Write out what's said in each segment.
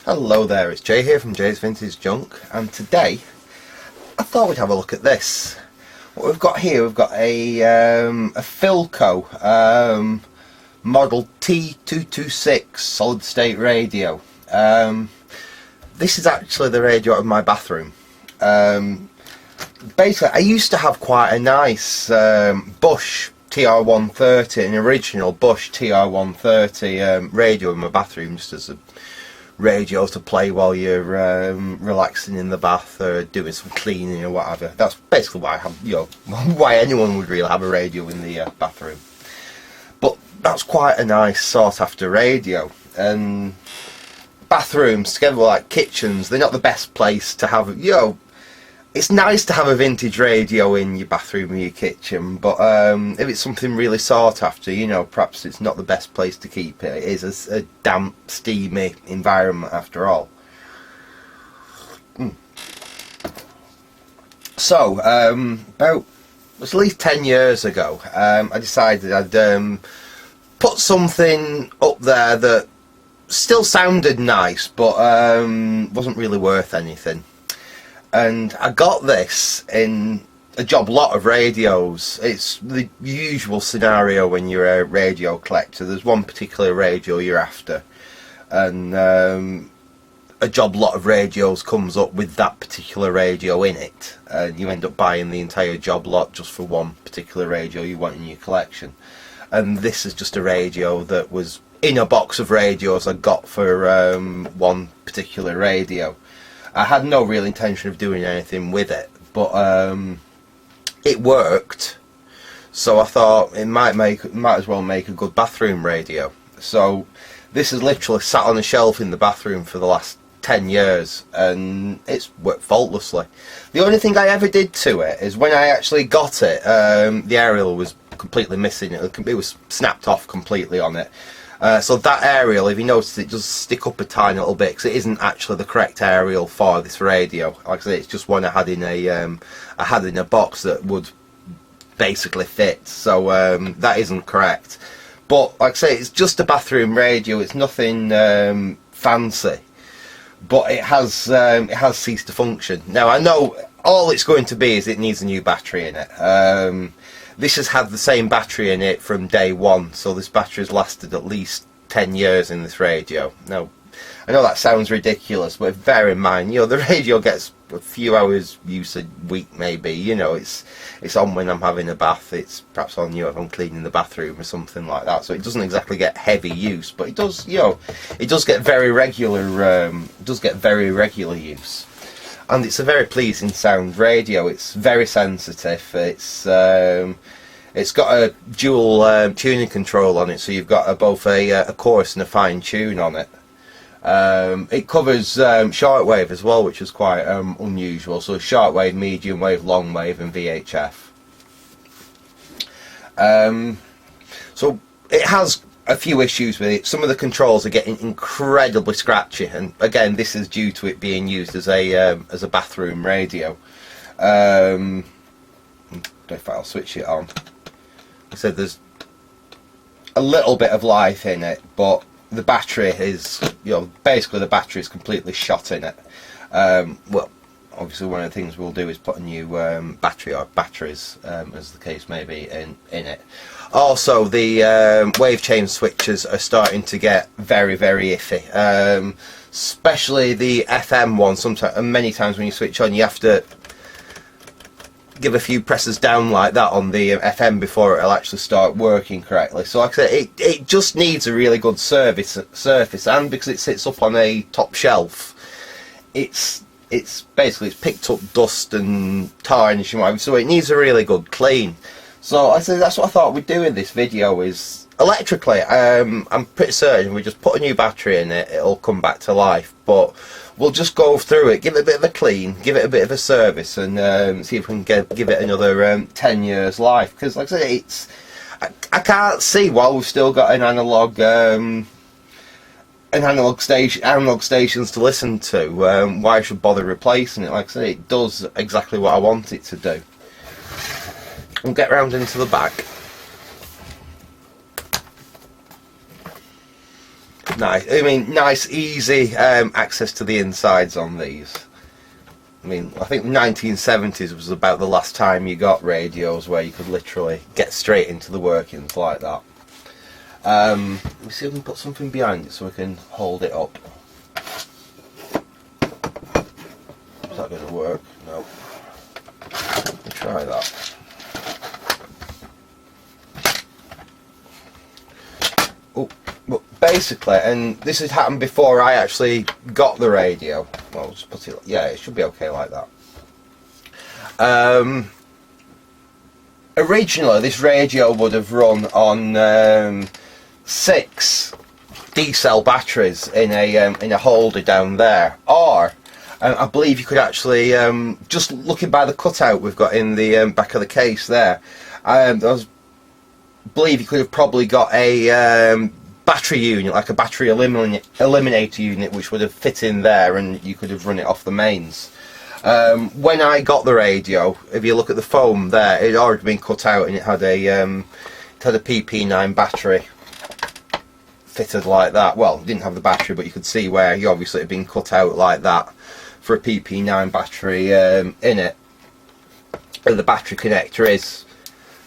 Hello there, it's Jay here from Jay's Vintage Junk, and today I thought we'd have a look at this. What we've got here, we've got a Philco model T226 solid state radio. This is actually the radio of my bathroom. Basically, I used to have quite a nice Bush TR130, an original Bush TR130 radio in my bathroom, just as a radio to play while you're relaxing in the bath or doing some cleaning or whatever. That's basically why I have, why anyone would really have a radio in the bathroom. But that's quite a nice sought after radio, and bathrooms together with like kitchens, they're not the best place to have, it's nice to have a vintage radio in your bathroom or your kitchen, but if it's something really sought after, perhaps it's not the best place to keep it. It is a damp, steamy environment after all. So, about at least 10 years ago, I decided I'd put something up there that still sounded nice, but wasn't really worth anything. And I got this in a job lot of radios. It's the usual scenario when you're a radio collector. There's one particular radio you're after, and a job lot of radios comes up with that particular radio in it, and you end up buying the entire job lot just for one particular radio you want in your collection. And this is just a radio that was in a box of radios I got for one particular radio. I had no real intention of doing anything with it, but it worked, so I thought it might as well make a good bathroom radio. So this has literally sat on a shelf in the bathroom for the last 10 years, and it's worked faultlessly. The only thing I ever did to it is when I actually got it, the aerial was completely missing. It was snapped off completely on it. So that aerial, if you notice, it does stick up a tiny little bit, because it isn't actually the correct aerial for this radio. Like I say, it's just one I had in a box that would basically fit. So that isn't correct. But like I say, it's just a bathroom radio. It's nothing fancy, but it has ceased to function. Now I know all it's going to be is it needs a new battery in it. This has had the same battery in it from day one, so this battery has lasted at least 10 years in this radio. Now, I know that sounds ridiculous, but bear in mind, the radio gets a few hours use a week maybe. It's on when I'm having a bath. It's perhaps on if I'm cleaning the bathroom or something like that. So it doesn't exactly get heavy use, but it does, it does get very regular. Use. And it's a very pleasing sound radio. It's very sensitive. It's got a dual tuning control on it, so you've got both a coarse and a fine tune on it. It covers shortwave as well, which is quite unusual. So shortwave, medium wave, long wave, and VHF. So it has a few issues with it. Some of the controls are getting incredibly scratchy, and again, this is due to it being used as a bathroom radio. If I'll switch it on, I said there's a little bit of life in it, but the battery is, basically the battery is completely shot in it. Well, obviously one of the things we'll do is put a new battery or batteries, as the case may be, in it. Also, the wave change switches are starting to get very, very iffy. Especially the FM one. Sometimes, and many times when you switch on, you have to give a few presses down like that on the FM before it'll actually start working correctly. So, like I said, it just needs a really good surface, and because it sits up on a top shelf, it's basically picked up dust and tarnish and whatever, so it needs a really good clean. So I said that's what I thought we'd do in this video, is electrically, I'm pretty certain we just put a new battery in it, it'll come back to life, but we'll just go through it, give it a bit of a clean, give it a bit of a service, and see if we can give it another 10 years life. Because like I say, I can't see, while we've still got an analog stations to listen to, why I should bother replacing it. Like I say, it does exactly what I want it to do. We'll get round into the back. nice. I mean, nice, easy access to the insides on these. I mean, I think the 1970s was about the last time you got radios where you could literally get straight into the workings like that. Let me see if we can put something behind it so we can hold it up. Is that going to work? No. Let me try that. Oh, but basically, and this has happened before I actually got the radio. Well, just put it. Yeah, it should be okay like that. Originally, this radio would have run on 6 D-cell batteries in a holder down there, or I believe you could actually, just looking by the cutout we've got in the back of the case there, I believe you could have probably got a battery unit, like a battery eliminator unit, which would have fit in there, and you could have run it off the mains. When I got the radio, if you look at the foam there, it had already been cut out, and it had a PP9 battery fitted like that. Well, it didn't have the battery, but you could see where you obviously had been cut out like that for a PP9 battery in it. And the battery connector is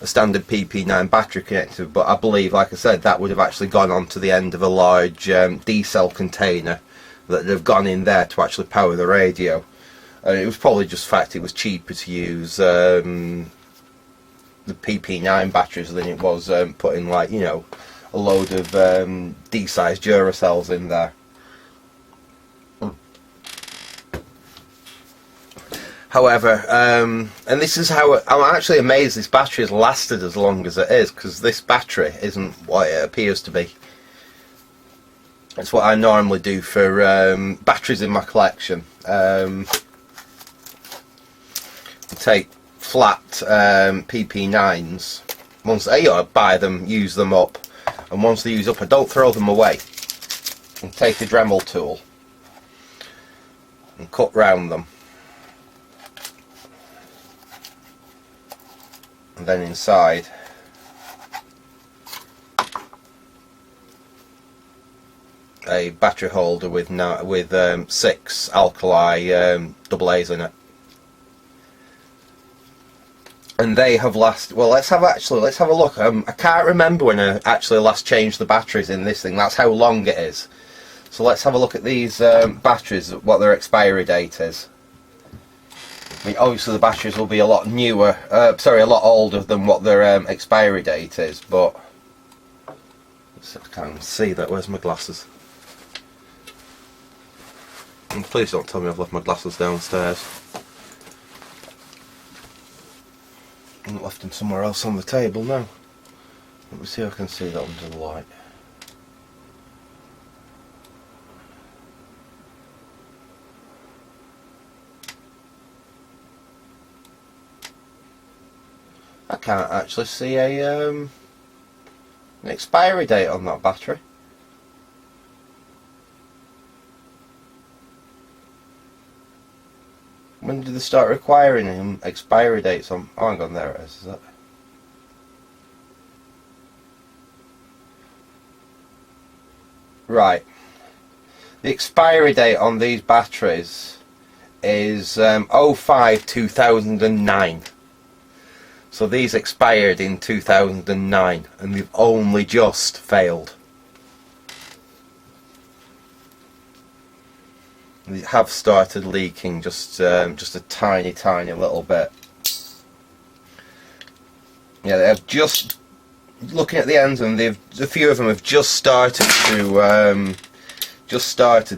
a standard PP9 battery connector, but I believe, like I said, that would have actually gone onto the end of a large D-cell container that would have gone in there to actually power the radio. And it was probably just the fact it was cheaper to use the PP9 batteries than it was putting, like, you know, a load of D-sized Duracells in there. However, and this is how I'm actually amazed this battery has lasted as long as it is, because this battery isn't what it appears to be. It's what I normally do for batteries in my collection. Take flat PP9s. Once I buy them, use them up, and once they use up, I don't throw them away. And take a Dremel tool and cut round them. And then inside a battery holder with 6 alkali AA's in it, and they have lasted. Well, let's have a look. I can't remember when I actually last changed the batteries in this thing. That's how long it is. So let's have a look at these batteries, what their expiry date is. I mean, obviously the batteries will be a lot newer, a lot older than what their expiry date is, but I can't see that. Where's my glasses? And please don't tell me I've left my glasses downstairs. I've left them somewhere else on the table now. Let me see if I can see that under the light. I can't actually see an expiry date on that battery. When did they start requiring expiry dates on? Oh, hang on, there it is it? Right. The expiry date on these batteries is 05/2009. So these expired in 2009, and they've only just failed. They have started leaking just a tiny little bit. Yeah, they have just, looking at the ends, and a few of them have just started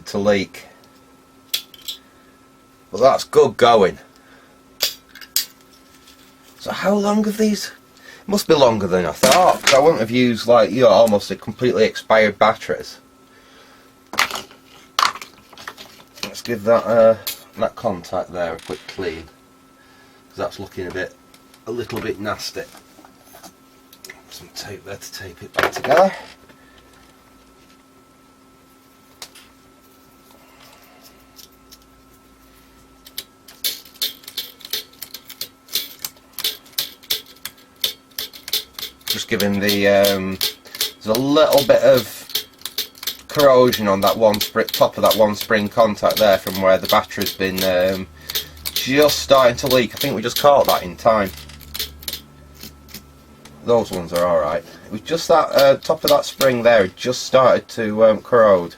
to leak. But that's good going. So how long have these? It must be longer than I thought, because I wouldn't have used, like, you know, almost completely expired batteries. Let's give that contact there a quick clean, because that's looking a little bit nasty. Some tape there to tape it back together. Just giving there's a little bit of corrosion on that top of that one spring contact there from where the battery's been just starting to leak. I think we just caught that in time. Those ones are alright. It was just that top of that spring there, it just started to corrode.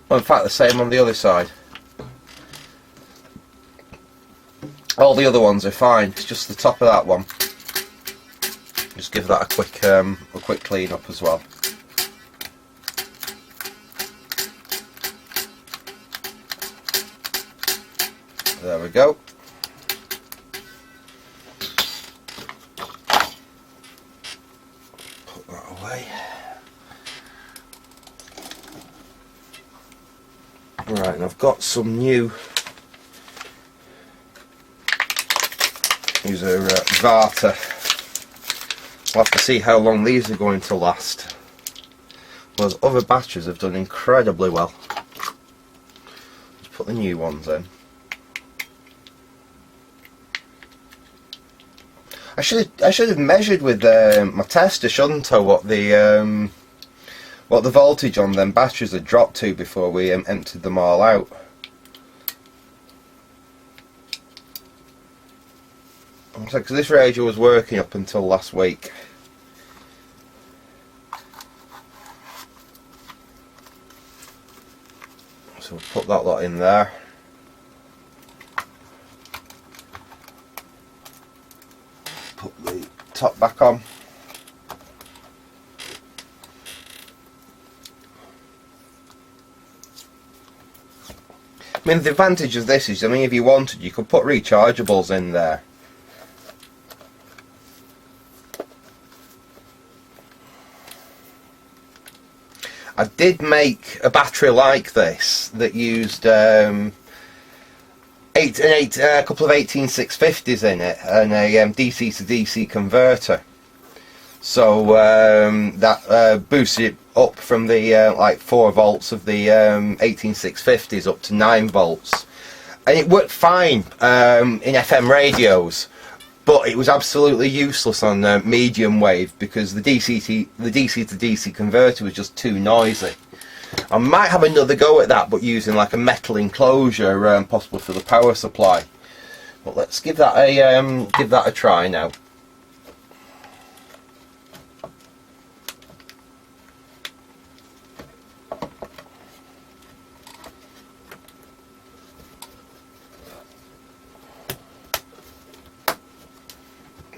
Well, in fact, the same on the other side. All the other ones are fine. It's just the top of that one. Just give that a quick clean up as well. There we go. Put that away. Right, and I've got some new. These are Varta. We'll have to see how long these are going to last. Those other batteries have done incredibly well. Let's put the new ones in. I should have measured with my tester, shouldn't I, what the voltage on them batteries had dropped to before we emptied them all out. Because this radio was working up until last week. So we'll put that lot in there. Put the top back on. I mean, the advantage of this is, I mean, if you wanted, you could put rechargeables in there. I did make a battery like this that used a couple of 18650s in it and a DC to DC converter. So that boosted it up from the like 4 volts of the 18650s up to 9 volts, and it worked fine in FM radios. But it was absolutely useless on medium wave because the DC to DC converter was just too noisy. I might have another go at that, but using like a metal enclosure, possible for the power supply. But let's give that a try now.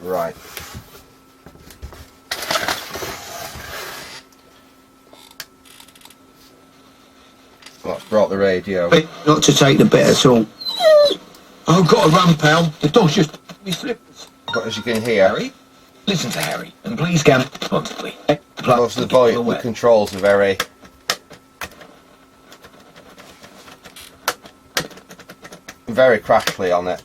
Right. Well, that's brought the radio. Not to take the bit at all. I've got to run, pal. The dog's just me slippers. But as you can hear, Harry, listen to Harry, and please come responsibly. Most of the controls are very crackly on it.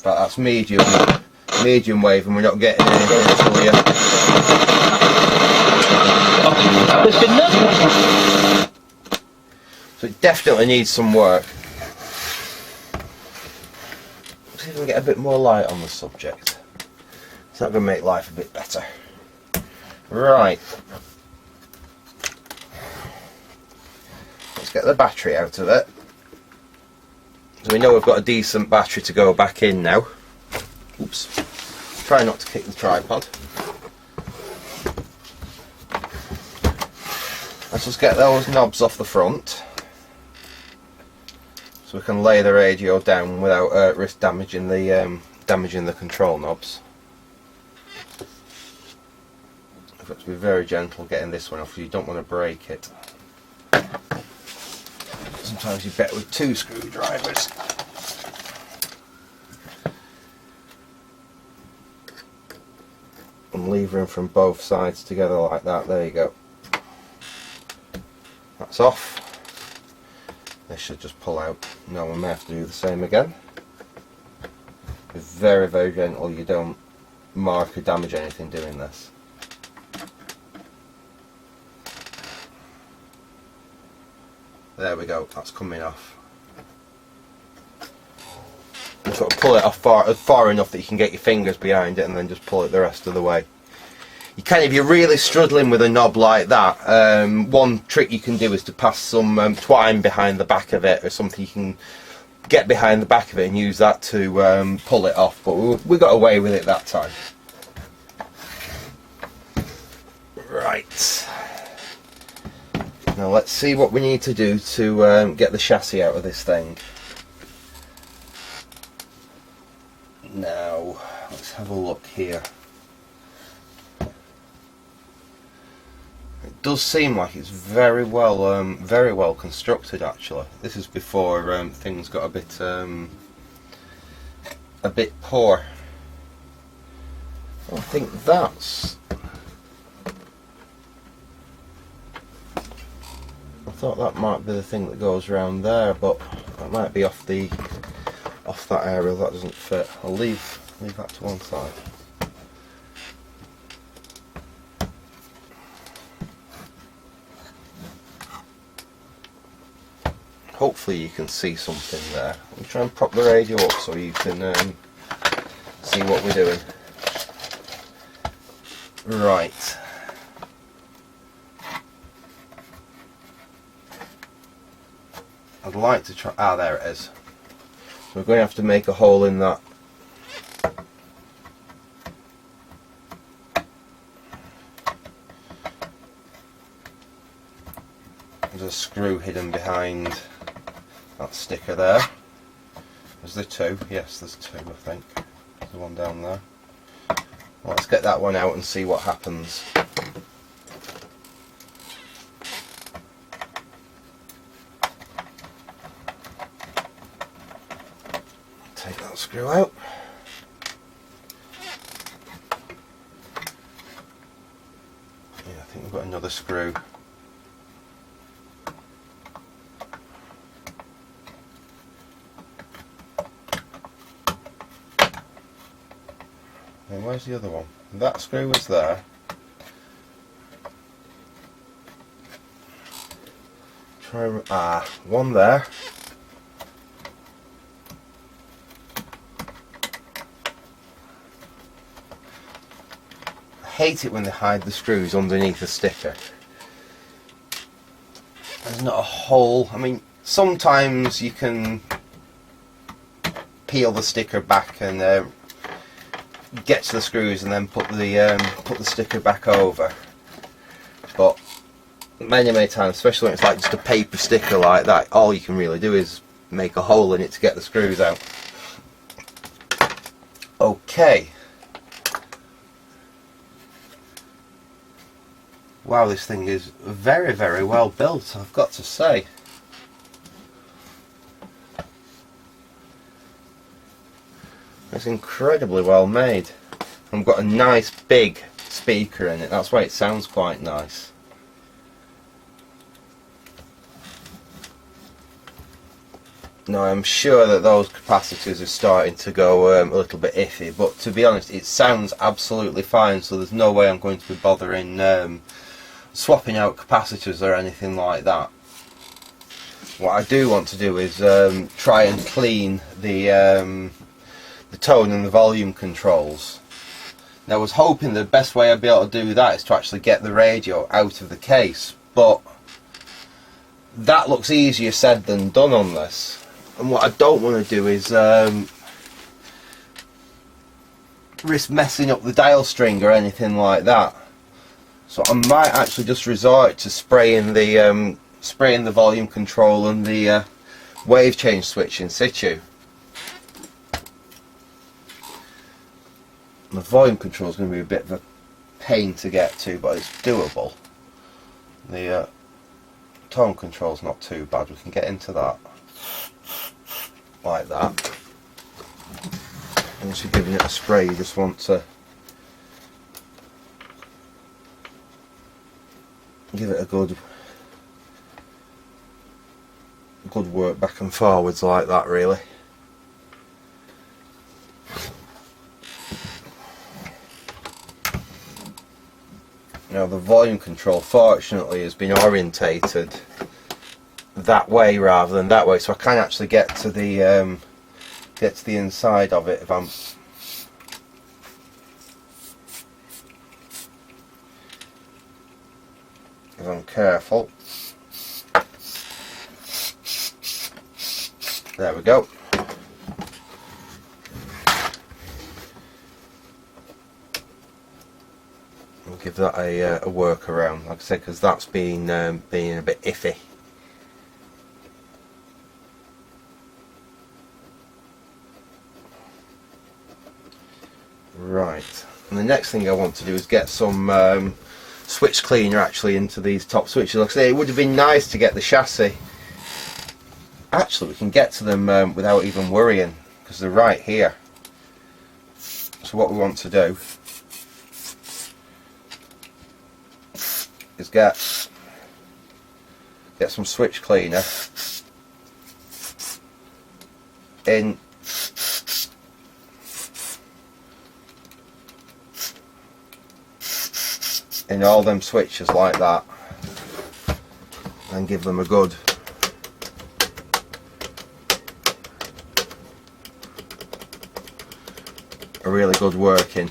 But that's medium wave, and we're not getting anything until yet. So it definitely needs some work. Let's see if we can get a bit more light on the subject. It's not going to make life a bit better. Right. Let's get the battery out of it. So we know we've got a decent battery to go back in now. Oops. Try not to kick the tripod. Let's just get those knobs off the front, so we can lay the radio down without risk damaging the control knobs. I've got to be very gentle getting this one off because you don't want to break it. Sometimes you're better with 2 screwdrivers. And levering from both sides together like that. There you go. That's off. This should just pull out. No, we may have to do the same again. Be very, very gentle. You don't mark or damage anything doing this. There we go, that's coming off. sort of pull it off far enough that you can get your fingers behind it, and then just pull it the rest of the way. You can, if you're really struggling with a knob like that, one trick you can do is to pass some twine behind the back of it, or something you can get behind the back of it and use that to pull it off. But we got away with it that time. Right. Now let's see what we need to do to get the chassis out of this thing. Now, let's have a look here. It does seem like it's very well constructed. Actually, this is before things got a bit poor. I think that's. I thought that might be the thing that goes around there, but that might be off that area. That doesn't fit. I'll leave that to one side. Hopefully you can see something there. I'll try and prop the radio up so you can see what we're doing. Right. I'd like to try. Ah, there it is. So we're going to have to make a hole in that. There's a screw hidden behind that sticker there. Is there two? Yes, there's two, I think. There's the one down there. Well, let's get that one out and see what happens. Take that screw out. Yeah, I think we've got another screw. And where's the other one? That screw was there. One there. I hate it when they hide the screws underneath the sticker. There's not a hole. I mean, sometimes you can peel the sticker back and get to the screws and then put the sticker back over. But many times, especially when it's like just a paper sticker like that, all you can really do is make a hole in it to get the screws out. Okay. Wow, this thing is very well built, I've got to say. It's incredibly well made. I've got a nice big speaker in it, that's why it sounds quite nice. Now I'm sure that those capacitors are starting to go a little bit iffy, but to be honest it sounds absolutely fine, so there's no way I'm going to be bothering swapping out capacitors or anything like that. What I do want to do is try and clean the tone and the volume controls. Now I was hoping the best way I'd be able to do that is to actually get the radio out of the case, but that looks easier said than done on this. And what I don't want to do is risk messing up the dial string or anything like that. So I might actually just resort to spraying the volume control and the wave change switch in situ. The volume control is going to be a bit of a pain to get to, but it's doable. The tone control is not too bad. We can get into that like that. Once you're giving it a spray, you just want to give it a good work back and forwards like that, really. Now the volume control fortunately has been orientated that way rather than that way, so I can actually get to the get to the inside of it if I'm careful. There we go. We'll give that a workaround, like I said, because that's been a bit iffy. Right, and the next thing I want to do is get some switch cleaner actually into these top switches. Like I say, it would have been nice to get the chassis. Actually, we can get to them without even worrying, because they're right here. So what we want to do is get some switch cleaner in all them switches like that, and give them a really good working,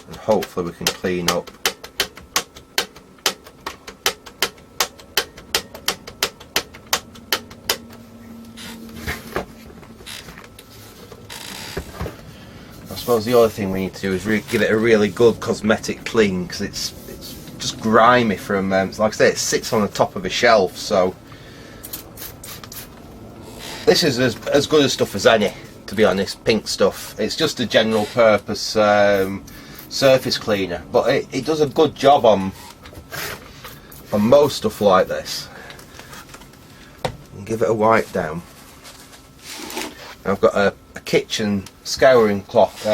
and hopefully we can clean up. I suppose the other thing we need to do is give it a really good cosmetic clean, because it's just grimy from, like I say, it sits on the top of a shelf, so this is as good a stuff as any, to be honest, pink stuff. It's just a general purpose surface cleaner, but it does a good job on most stuff like this. And give it a wipe down. And I've got a kitchen scouring cloth,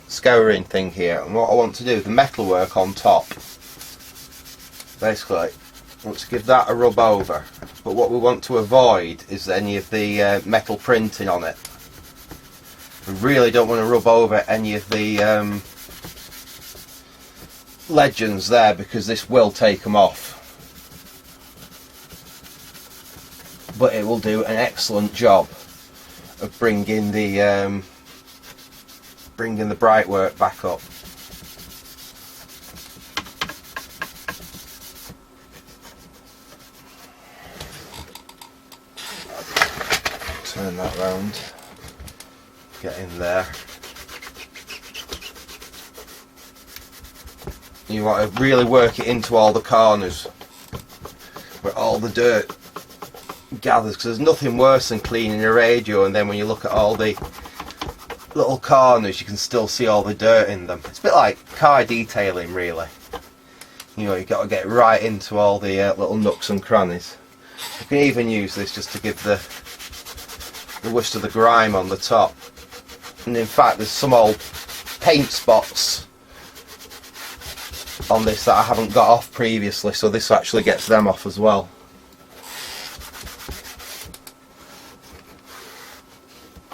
scouring thing here, and what I want to do, the metalwork on top, basically I want to give that a rub over, but what we want to avoid is any of the metal printing on it. We really don't want to rub over any of the legends there, because this will take them off, but it will do an excellent job of bringing the bright work back up. Turn that round, get in there. You want to really work it into all the corners where all the dirt gathers, because there's nothing worse than cleaning a radio and then when you look at all the little corners you can still see all the dirt in them. It's a bit like car detailing really. You know, you've got to get right into all the little nooks and crannies. You can even use this just to give the worst of the grime on the top. And in fact there's some old paint spots on this that I haven't got off previously, so this actually gets them off as well.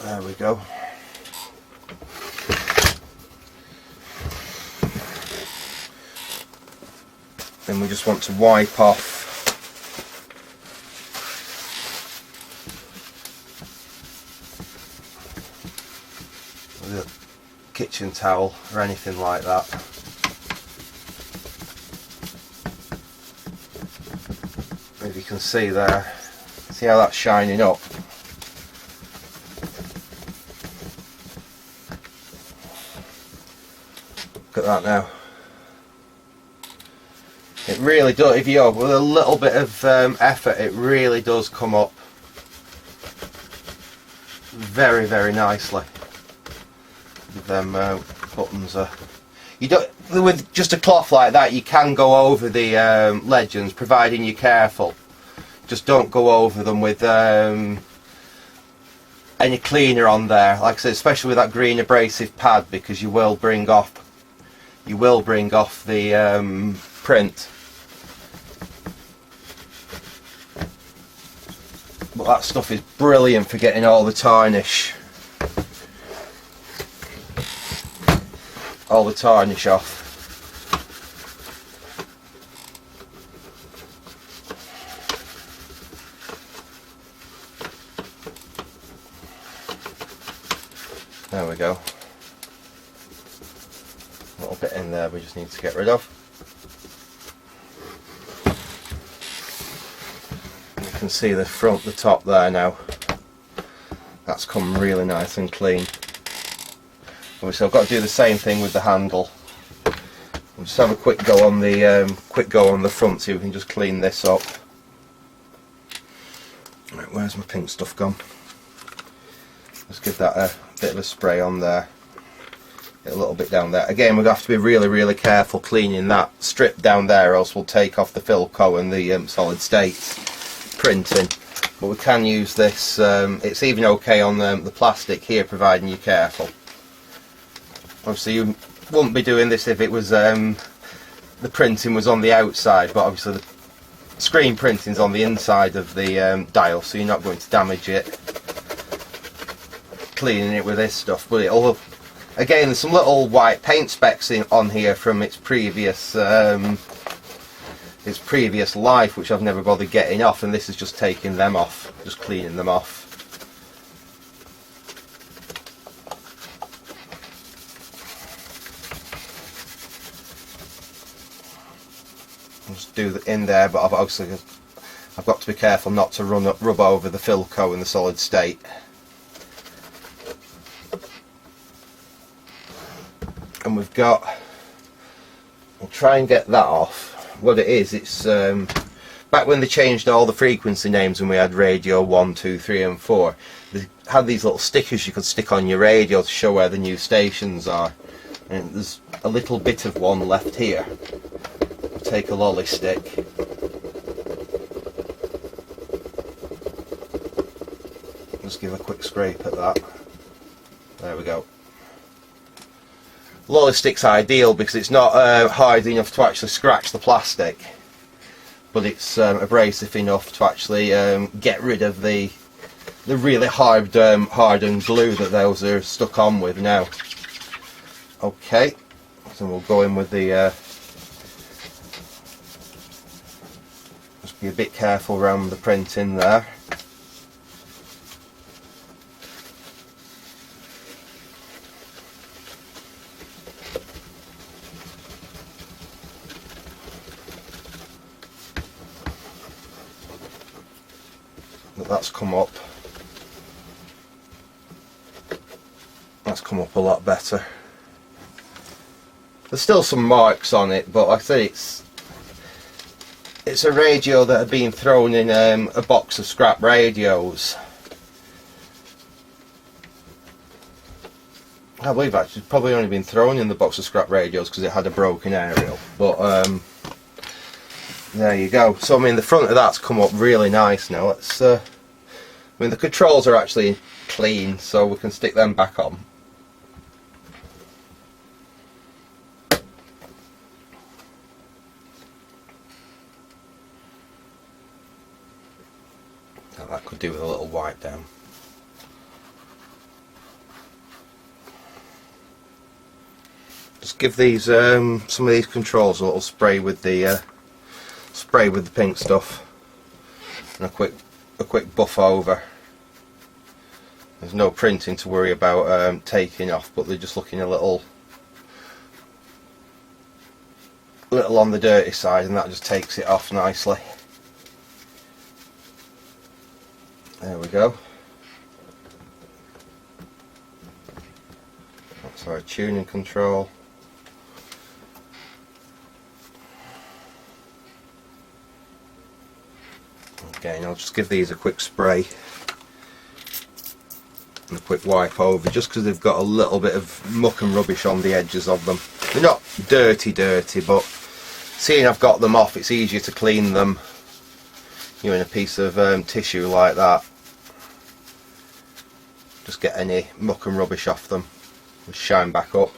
There we go. Then we just want to wipe off with a kitchen towel or anything like that. As you can see there, see how that's shining up? Look at that now. It really does, if you go with a little bit of effort, it really does come up very, very nicely. With them buttons. You don't, with just a cloth like that, you can go over the legends, providing you're careful. Just don't go over them with any cleaner on there. Like I said, especially with that green abrasive pad, because you will bring off the print. But that stuff is brilliant for getting all the tarnish off. There we go. A little bit in there we just need to get rid of. You can see the front, the top there now. That's come really nice and clean. Obviously I've got to do the same thing with the handle. We'll just have a quick go on the front so we can just clean this up. Right, where's my pink stuff gone? Let's give that a bit of a spray on there. Get a little bit down there. Again, we're going to have to be really careful cleaning that strip down there, or else we'll take off the Philco and the solid state printing. But we can use this. It's even okay on the plastic here, providing you're careful. Obviously, you wouldn't be doing this if it was the printing was on the outside, but obviously the screen printing's on the inside of the dial, so you're not going to damage it cleaning it with this stuff. But it'll, again, there's some little white paint specks on here from its previous life, which I've never bothered getting off, and this is just taking them off, just cleaning them off. I'll just do it in there, but I've got to be careful not to rub over the Philco and the solid state. And we've got, we'll try and get that off. What it is, it's back when they changed all the frequency names and we had radio 1, 2, 3 and 4, they had these little stickers you could stick on your radio to show where the new stations are, and there's a little bit of one left here. We'll take a lolly stick, just give a quick scrape at that. There we go. Lolly stick's ideal because it's not hard enough to actually scratch the plastic, but it's abrasive enough to actually get rid of the really hardened glue that those are stuck on with now. Okay, so we'll go in with the just be a bit careful around the printing there. That's come up. That's come up a lot better. There's still some marks on it, but like I say, it's a radio that had been thrown in a box of scrap radios. I believe actually it's probably only been thrown in the box of scrap radios because it had a broken aerial. But there you go. So I mean, the front of that's come up really nice now. Let's. I mean, the controls are actually clean, so we can stick them back on. Now that could do with a little wipe down. Just give these some of these controls a little spray with the pink stuff, and a quick buff over. There's no printing to worry about taking off, but they're just looking a little on the dirty side, and that just takes it off nicely. There we go. That's our tuning control. Again, I'll just give these a quick spray and a quick wipe over, just because they've got a little bit of muck and rubbish on the edges of them. They're not dirty, but seeing I've got them off, it's easier to clean them, you know, in a piece of tissue like that. Just get any muck and rubbish off them and shine back up.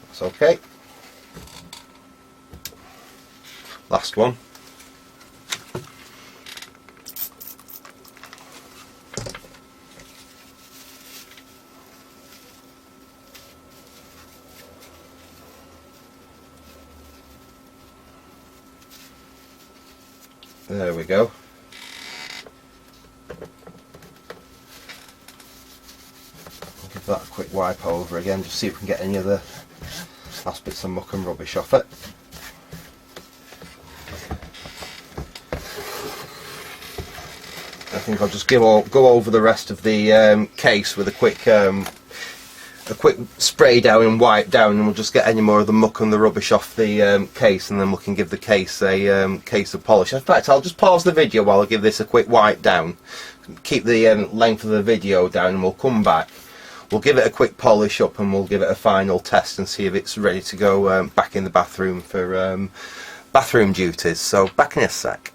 That's okay. Last one. There we go. I'll give that a quick wipe over again, just see if we can get any of the last bits of muck and rubbish off it. I think I'll just go over the rest of the case with a quick spray down and wipe down, and we'll just get any more of the muck and the rubbish off the case, and then we can give the case a case of polish. In fact, I'll just pause the video while I give this a quick wipe down, keep the length of the video down, and we'll come back. We'll give it a quick polish up and we'll give it a final test and see if it's ready to go back in the bathroom for bathroom duties. So back in a sec.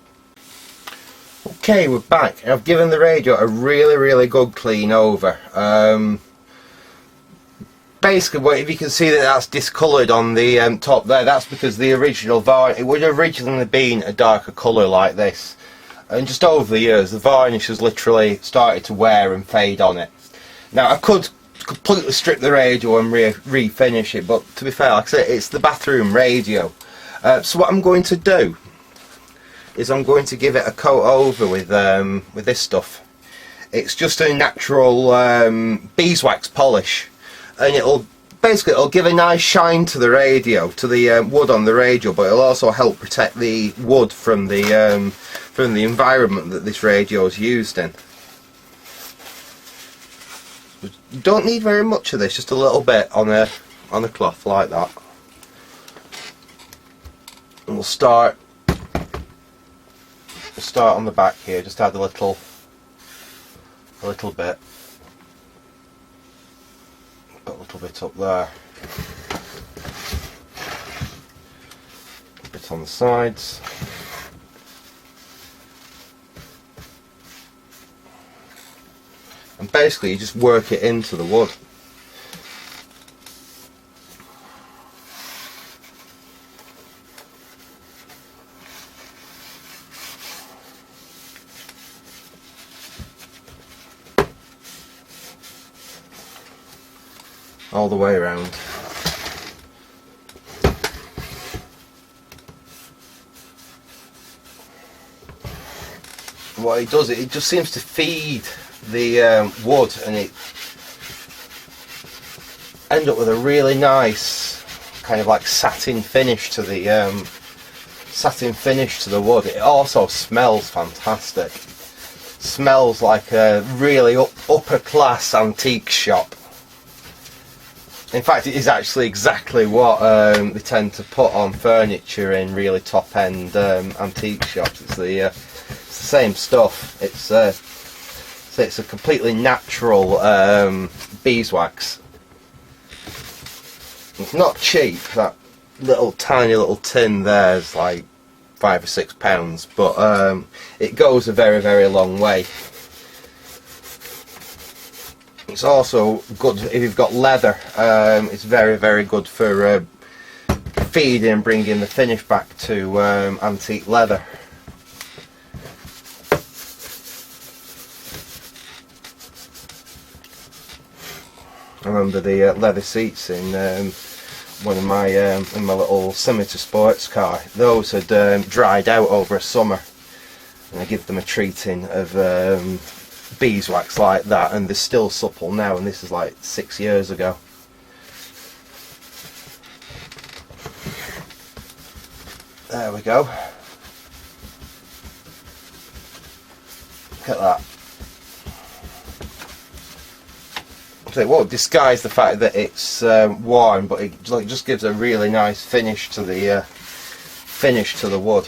Okay, we're back. I've given the radio a really good clean over. Basically, if you can see that that's discoloured on the top there, that's because the original varnish, it would have originally been a darker colour like this, and just over the years the varnish has literally started to wear and fade on it. Now I could completely strip the radio and refinish it, but to be fair, like I said, it's the bathroom radio. So what I'm going to do is I'm going to give it a coat over with this stuff. It's just a natural beeswax polish, and it'll give a nice shine to the radio, to the wood on the radio, but it'll also help protect the wood from the environment that this radio is used in. You don't need very much of this, just a little bit on a cloth like that. And we'll start on the back here. Just add a little bit. Got a little bit up there. A bit on the sides. And basically you just work it into the wood. All the way around. What it does, it just seems to feed the wood, and it end up with a really nice kind of like satin finish to the wood. It also smells fantastic. Smells like a really upper class antique shop. In fact, it is actually exactly what they tend to put on furniture in really top end antique shops. It's the same stuff. It's a completely natural beeswax. It's not cheap. That tiny little tin there is like £5 or £6, but it goes a very long way. It's also good if you've got leather. It's very good for feeding and bringing the finish back to antique leather. I remember the leather seats in one of my in my little Scimitar sports car. Those had dried out over a summer, and I give them a treating of beeswax like that, and they're still supple now, and this is like 6 years ago. There we go. Look at that. It won't disguise the fact that it's worn, but it just gives a really nice finish to the wood.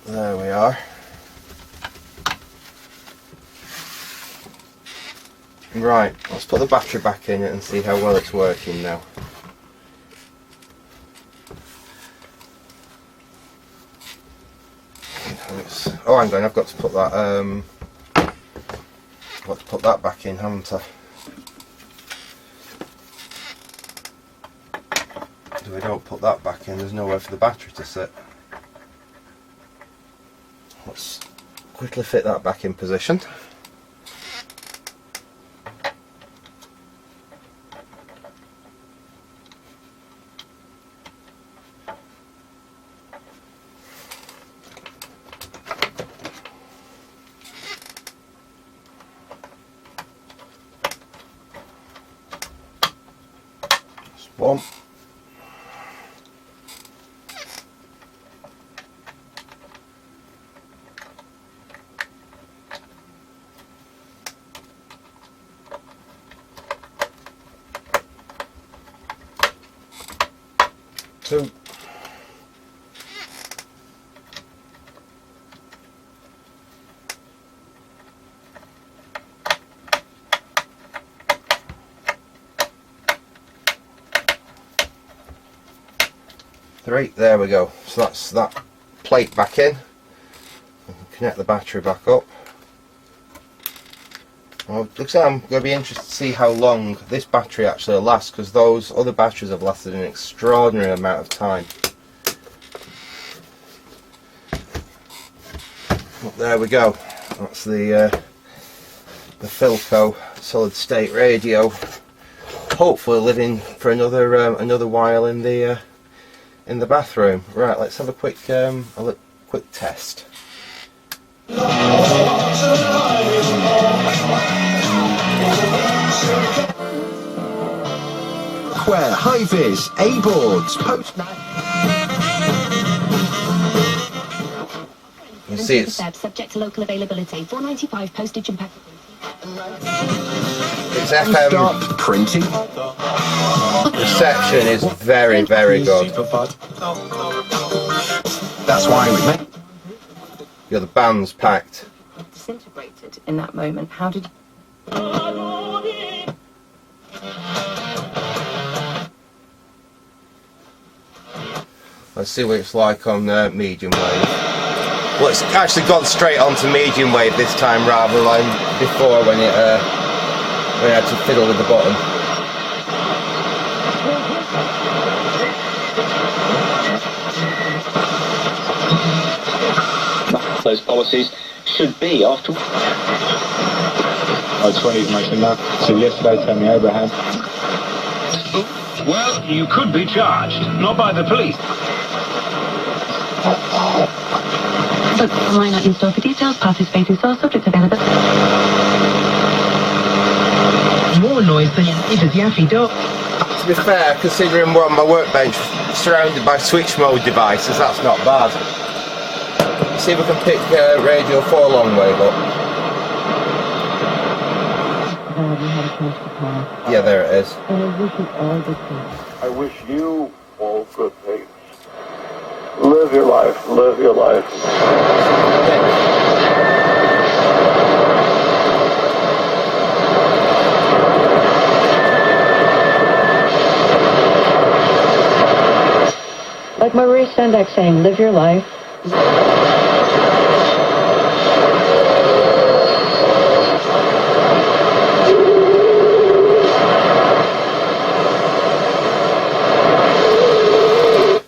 There we are. Right, let's put the battery back in it and see how well it's working now. Oh, hang on, I've got to put that. Got to put that back in, haven't I? If we don't put that back in, there's nowhere for the battery to sit. Let's quickly fit that back in position. One. Two. Three. There we go. So that's that plate back in. Connect the battery back up. Well, looks like I'm going to be interested to see how long this battery actually lasts, because those other batteries have lasted an extraordinary amount of time. Well, there we go. That's the Philco solid state radio. Hopefully living for another while in the bathroom. Right, let's have a quick test. Where high-vis, A-boards, post... You see it's subject to local availability, $4.95 postage and packaging. It's FM. Start printing. Reception is very, very good. That's why we make... Yeah, the band's packed. Disintegrated in that moment. How did... Let's see what it's like on medium wave. Well, it's actually gone straight onto medium wave this time rather than before when it when I had to fiddle with the button. Those policies should be after. I was 20 making that. So yesterday, tell me Abraham. Well, you could be charged, not by the police. Online at in-store for details, participating store, subject available. More noise than it is Yaffy Dog. To be fair, considering we're on my workbench surrounded by switch mode devices, that's not bad. Let's see if we can pick radio 4 long wave up. Yeah, there it is. I wish you all good things. Live your life. Live your life. Like Marie Sendak saying, live your life.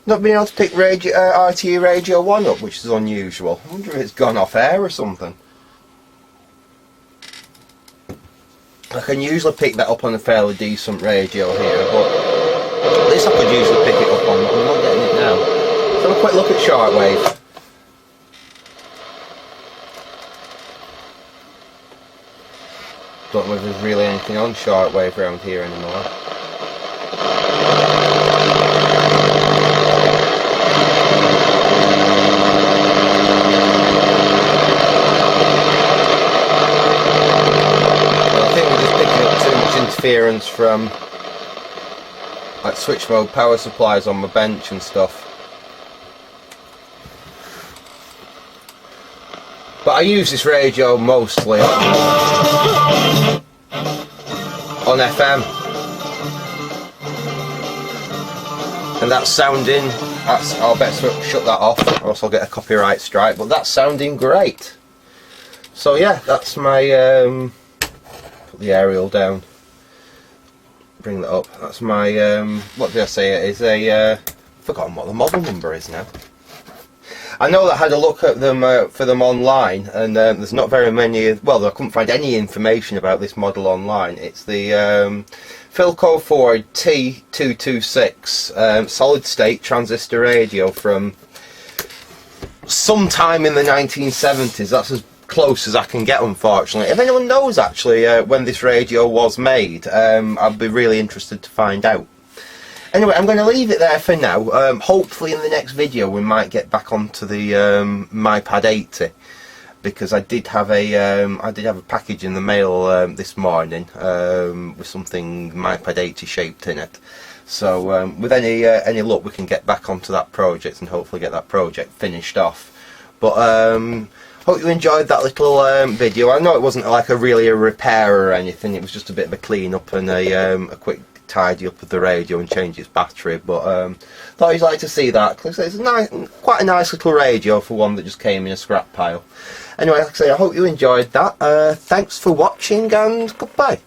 Not being able to pick RTE Radio 1 up, which is unusual. I wonder if it's gone off air or something. I can usually pick that up on a fairly decent radio here, but at least I could usually pick it up on. I'm not getting it now. Let's have a quick look at shortwave. Don't know if there's really anything on shortwave around here anymore. Interference from like switch mode power supplies on my bench and stuff, but I use this radio mostly on FM, and that's sounding, I'll better shut that off or else I'll get a copyright strike, but that's sounding great. So yeah, that's my put the aerial down, bring that up. That's my what did I say it is, a forgotten what the model number is now. I know that I had a look at them for them online, and there's not very many, well, I couldn't find any information about this model online. It's the Philco Ford T226 solid state transistor radio from sometime in the 1970s. That's as close as I can get, unfortunately. If anyone knows actually when this radio was made, I'd be really interested to find out. Anyway, I'm going to leave it there for now. Hopefully in the next video we might get back onto the MyPad 80, because I did have a package in the mail this morning with something MyPad 80 shaped in it. So with any luck, we can get back onto that project and hopefully get that project finished off. But hope you enjoyed that little video. I know it wasn't like a repair or anything. It was just a bit of a clean up and a quick tidy up of the radio and change its battery. But thought you'd like to see that, because it's quite a nice little radio for one that just came in a scrap pile. Anyway, like I say, I hope you enjoyed that. Thanks for watching and goodbye.